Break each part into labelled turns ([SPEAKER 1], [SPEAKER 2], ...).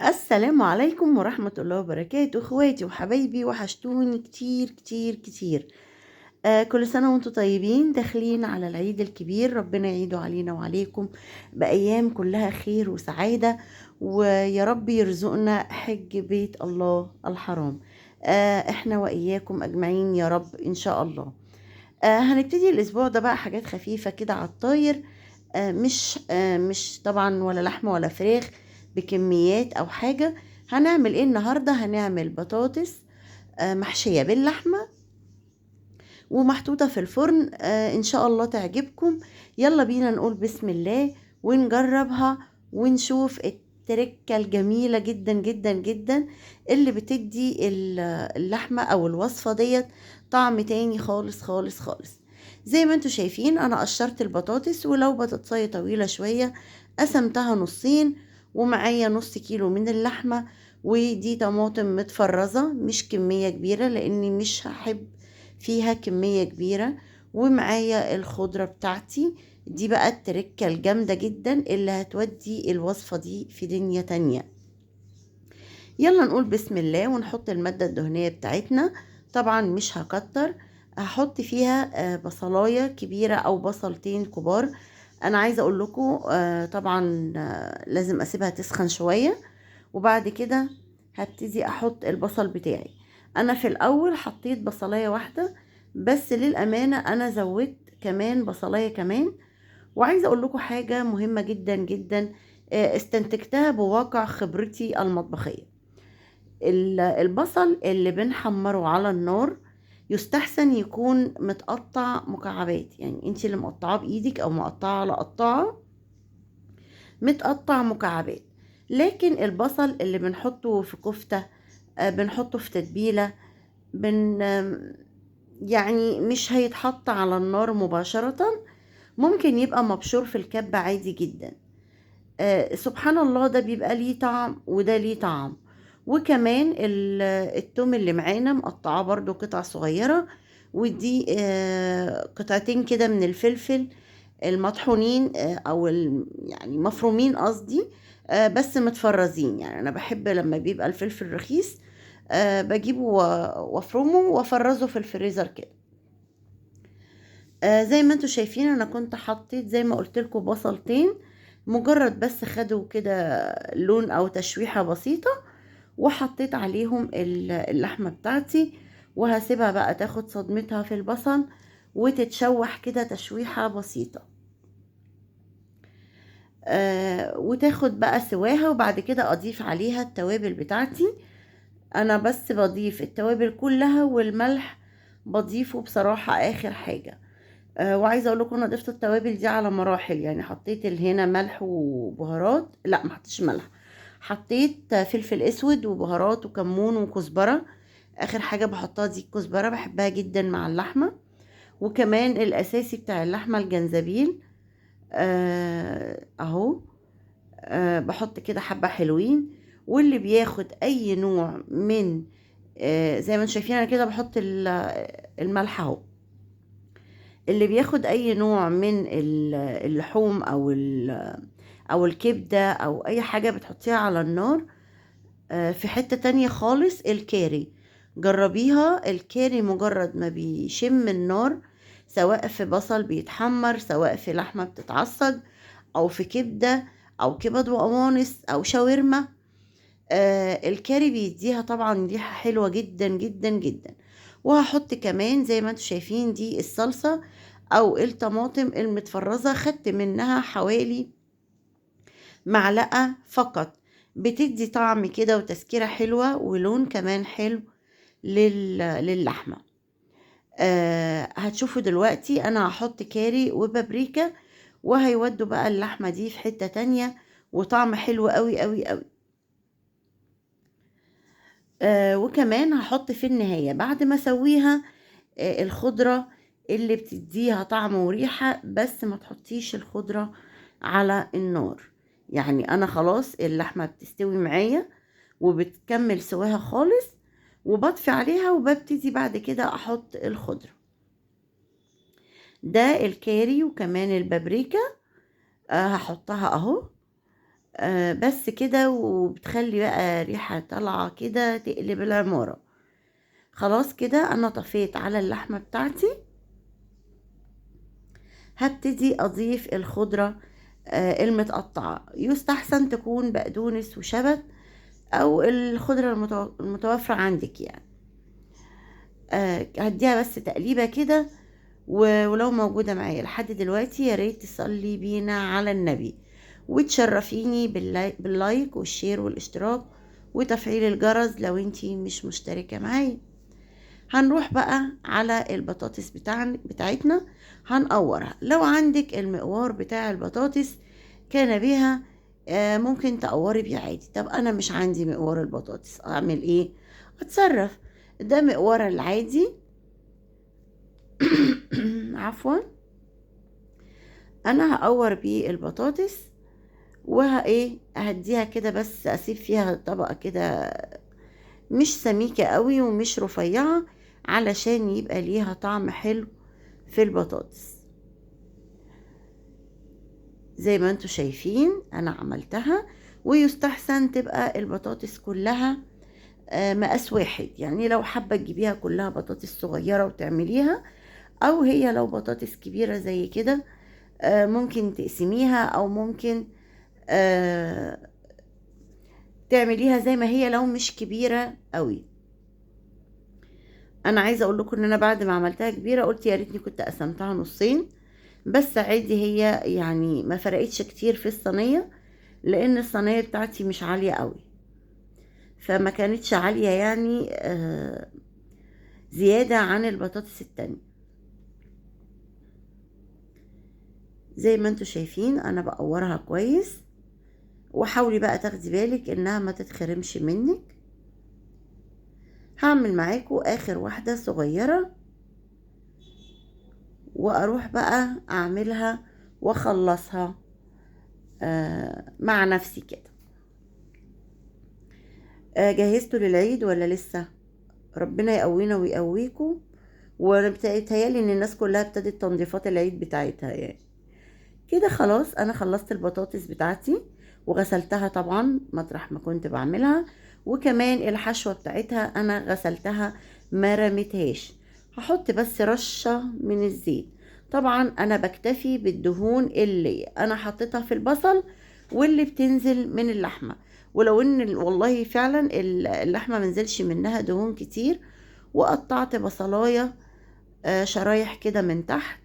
[SPEAKER 1] السلام عليكم ورحمة الله وبركاته، اخواتي وحبايبي وحشتوني كتير كتير كتير. كل سنة وانتم طيبين، داخلين على العيد الكبير، ربنا يعيده علينا وعليكم بأيام كلها خير وسعادة، ويا رب يرزقنا حج بيت الله الحرام. احنا وإياكم أجمعين يا رب إن شاء الله. هنبتدي الأسبوع ده بقى حاجات خفيفة كده على الطاير. مش طبعا ولا لحمة ولا فراخ بكميات أو حاجة. هنعمل ايه النهاردة؟ هنعمل بطاطس محشية باللحمة ومحطوطة في الفرن، إن شاء الله تعجبكم. يلا بينا نقول بسم الله ونجربها ونشوف التركة الجميلة جدا جدا جدا اللي بتدي اللحمة أو الوصفة ديت طعم تاني خالص خالص خالص. زي ما انتوا شايفين أنا قشرت البطاطس، ولو بطاطساية طويلة شوية قسمتها نصين، ومعايا نص كيلو من اللحمة، ودي طماطم متفرزة مش كمية كبيرة لأني مش هحب فيها كمية كبيرة، ومعايا الخضرة بتاعتي. دي بقى التركة الجامدة جدا اللي هتودي الوصفة دي في دنيا تانية. يلا نقول بسم الله ونحط المادة الدهنية بتاعتنا. طبعا مش هكتر، هحط فيها بصلاية كبيرة او بصلتين كبار. انا عايزة اقول لكم طبعا لازم اسيبها تسخن شوية، وبعد كده هبتدي احط البصل بتاعي. انا في الاول حطيت بصلاية واحدة، بس للامانة انا زودت كمان بصلاية كمان. وعايزة اقول لكم حاجة مهمة جدا جدا، استنتجتها بواقع خبرتي المطبخية. البصل اللي بنحمره على النار يستحسن يكون متقطع مكعبات، يعني انت اللي مقطعاه بايدك او مقطعه على قطاعه متقطع مكعبات. لكن البصل اللي بنحطه في كفتة، بنحطه في تتبيلة، بن يعني مش هيتحط على النار مباشرة، ممكن يبقى مبشور في الكبة عادي جدا. سبحان الله، ده بيبقى ليه طعم وده ليه طعم. وكمان التوم اللي معانا مقطعاه برضو قطع صغيرة، ودي قطعتين كده من الفلفل المطحونين، او يعني مفرومين قصدي، بس متفرزين. يعني انا بحب لما بيبقى الفلفل رخيص بجيبه وافرمه وافرزه في الفريزر كده. زي ما انتوا شايفين انا كنت حطيت زي ما قلت لكم بصلتين، مجرد بس خدوا كده لون او تشويحة بسيطة، وحطيت عليهم اللحمة بتاعتي، وهسيبها بقى تاخد صدمتها في البصل وتتشوح كده تشويحة بسيطة، وتاخد بقى سواها. وبعد كده اضيف عليها التوابل بتاعتي. انا بس بضيف التوابل كلها، والملح بضيفه بصراحة اخر حاجة. وعايزه اقول لكم انا ضفت التوابل دي على مراحل، يعني حطيت هنا ملح وبهارات، لا ما حطيتش ملح، حطيت فلفل اسود وبهارات وكمون وكزبره. اخر حاجه بحطها دي الكزبره، بحبها جدا مع اللحمه. وكمان الاساسي بتاع اللحمه الجنزبيل، اهو. بحط كده حبه حلوين. واللي بياخد اي نوع من زي ما انتم شايفين انا كده بحط الملح اهو. اللي بياخد اي نوع من اللحوم او الكبدة او اي حاجة بتحطيها على النار. في حتة تانية خالص الكاري، جربيها. الكاري مجرد ما بيشم النار، سواء في بصل بيتحمر، سواء في لحمة بتتعصج، او في كبدة او كبد وقوانص او شاورما، الكاري بيديها طبعا ريحة حلوة جدا جدا جدا. وهحط كمان زي ما انتم شايفين دي الصلصة او الطماطم المتفرزة، خدت منها حوالي معلقة فقط، بتدي طعم كده وتسكيرة حلوة ولون كمان حلو للحمة. هتشوفوا دلوقتي انا هحط كاري وبابريكا، وهيودوا بقى اللحمة دي في حتة تانية وطعم حلو قوي قوي قوي. وكمان هحط في النهاية بعد ما اسويها الخضرة اللي بتديها طعم وريحة، بس ما تحطيش الخضرة على النار. يعني انا خلاص اللحمة بتستوي معايا وبتكمل سواها خالص، وبطفي عليها وببتدي بعد كده احط الخضرة. ده الكاري وكمان البابريكا، هحطها اهو. بس كده، وبتخلي بقى ريحة طالعة كده تقلب العمارة. خلاص كده انا طفيت على اللحمة بتاعتي. هبتدي اضيف الخضرة المتقطعة. يستحسن تكون بقدونس وشبت او الخضرة المتوفرة عندك يعني. هديها بس تقليبة كده. ولو موجودة معايا لحد دلوقتي يا ريت تصلي بينا على النبي، وتشرفيني باللايك والشير والاشتراك وتفعيل الجرس لو انتي مش مشتركة معايا. هنروح بقى على البطاطس بتاعتنا هنقورها. لو عندك المقوار بتاع البطاطس كان بها ممكن تقوري بيه عادي. طب انا مش عندي مقوار البطاطس، اعمل ايه؟ اتصرف. ده مقوار العادي. عفوا. انا هقور بيه البطاطس ايه، اهديها كده، بس اسيب فيها طبقة كده مش سميكة قوي ومش رفيعة، علشان يبقى ليها طعم حلو في البطاطس. زي ما انتوا شايفين انا عملتها. ويستحسن تبقى البطاطس كلها مقاس واحد. يعني لو حابة تجيبيها كلها بطاطس صغيرة وتعمليها، او هي لو بطاطس كبيرة زي كده ممكن تقسميها، او ممكن تعمليها زي ما هي لو مش كبيرة قوي. انا عايزة اقول لكم ان انا بعد ما عملتها كبيرة قلت يا ريتني كنت قسمتها نصين، بس عادي. هي يعني ما فرقتش كتير في الصينية، لان الصينية بتاعتي مش عالية قوي، فما كانتش عالية يعني زيادة عن البطاطس التانية. زي ما انتوا شايفين انا بقورها كويس. وحاولي بقى تاخدي بالك انها ما تتخرمش منك. هعمل معاكم اخر واحدة صغيرة، واروح بقى اعملها واخلصها مع نفسي كده. جهزتوا للعيد ولا لسه؟ ربنا يقوينا ويقويكم. وبتهيألي ان الناس كلها ابتدت تنظيفات العيد بتاعتها يعني. كده خلاص انا خلصت البطاطس بتاعتي وغسلتها طبعا مطرح ما كنت بعملها. وكمان الحشوة بتاعتها انا غسلتها ما رميتهاش. هحط بس رشة من الزيت. طبعا انا بكتفي بالدهون اللي انا حطيتها في البصل واللي بتنزل من اللحمة. ولو ان والله فعلا اللحمة منزلش منها دهون كتير. وقطعت بصلاية شرايح كده من تحت.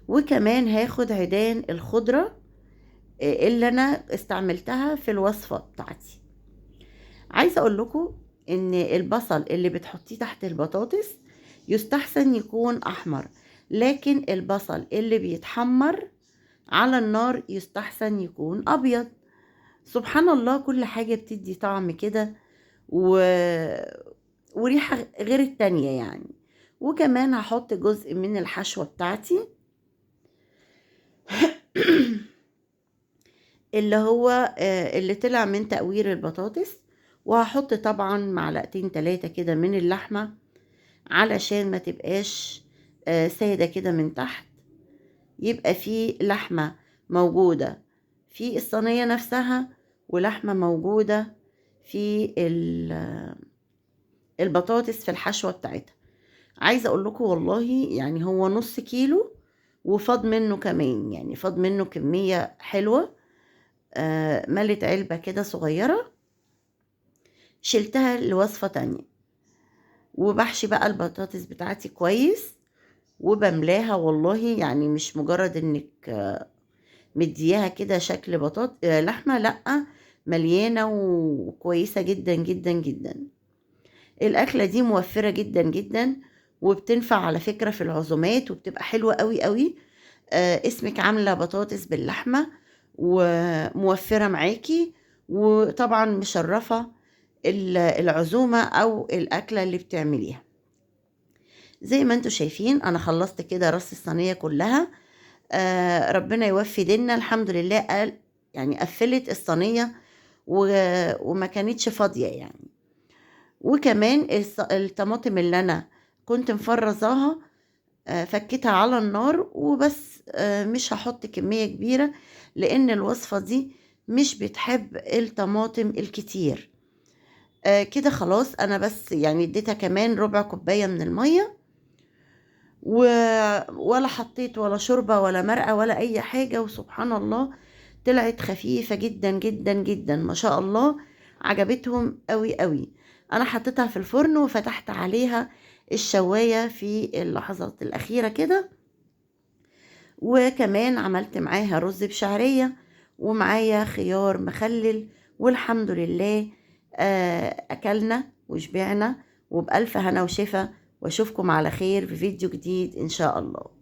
[SPEAKER 1] وكمان هاخد عيدان الخضرة اللي انا استعملتها في الوصفة بتاعتي. عايزة اقول لكم ان البصل اللي بتحطيه تحت البطاطس يستحسن يكون احمر، لكن البصل اللي بيتحمر على النار يستحسن يكون ابيض. سبحان الله، كل حاجة بتدي طعم كده و... وريحة غير التانية يعني. وكمان هحط جزء من الحشوة بتاعتي اللي هو اللي طلع من تقوير البطاطس. وهحط طبعا معلقتين 3 كده من اللحمة علشان ما تبقاش سادة كده من تحت. يبقى في لحمة موجودة في الصينية نفسها، ولحمة موجودة في البطاطس في الحشوة بتاعتها. عايزة اقول لكم والله يعني هو نص كيلو وفاض منه كمان، يعني فاض منه كمية حلوة. ملت علبة كده صغيرة شلتها لوصفة تانية. وبحشي بقى البطاطس بتاعتي كويس وبملاها. والله يعني مش مجرد انك مدياها كده شكل لحمة، لأ، مليانة وكويسة جدا جدا جدا. الأكلة دي موفرة جدا جدا، وبتنفع على فكرة في العزومات، وبتبقى حلوة قوي قوي. اسمك عاملة بطاطس باللحمة وموفرة معاكي، وطبعا مشرفة العزومة او الاكلة اللي بتعمليها. زي ما انتوا شايفين انا خلصت كده رص الصينية كلها. ربنا يوفي ديننا. الحمد لله قال يعني قفلت الصينية وما كانتش فاضية يعني. وكمان الطماطم اللي انا كنت مفرزاها فكيتها على النار وبس. مش هحط كمية كبيرة لان الوصفة دي مش بتحب الطماطم الكتير. كده خلاص انا بس يعني اديتها كمان ربع كوباية من المية، ولا حطيت ولا شوربة ولا مرقة ولا اي حاجة، وسبحان الله طلعت خفيفة جدا جدا جدا ما شاء الله، عجبتهم قوي قوي. انا حطيتها في الفرن وفتحت عليها الشواية في اللحظات الاخيرة كده، وكمان عملت معاها رز بشعرية ومعايا خيار مخلل، والحمد لله أكلنا وشبعنا، وبألف هنا وشفا، واشوفكم على خير في فيديو جديد إن شاء الله.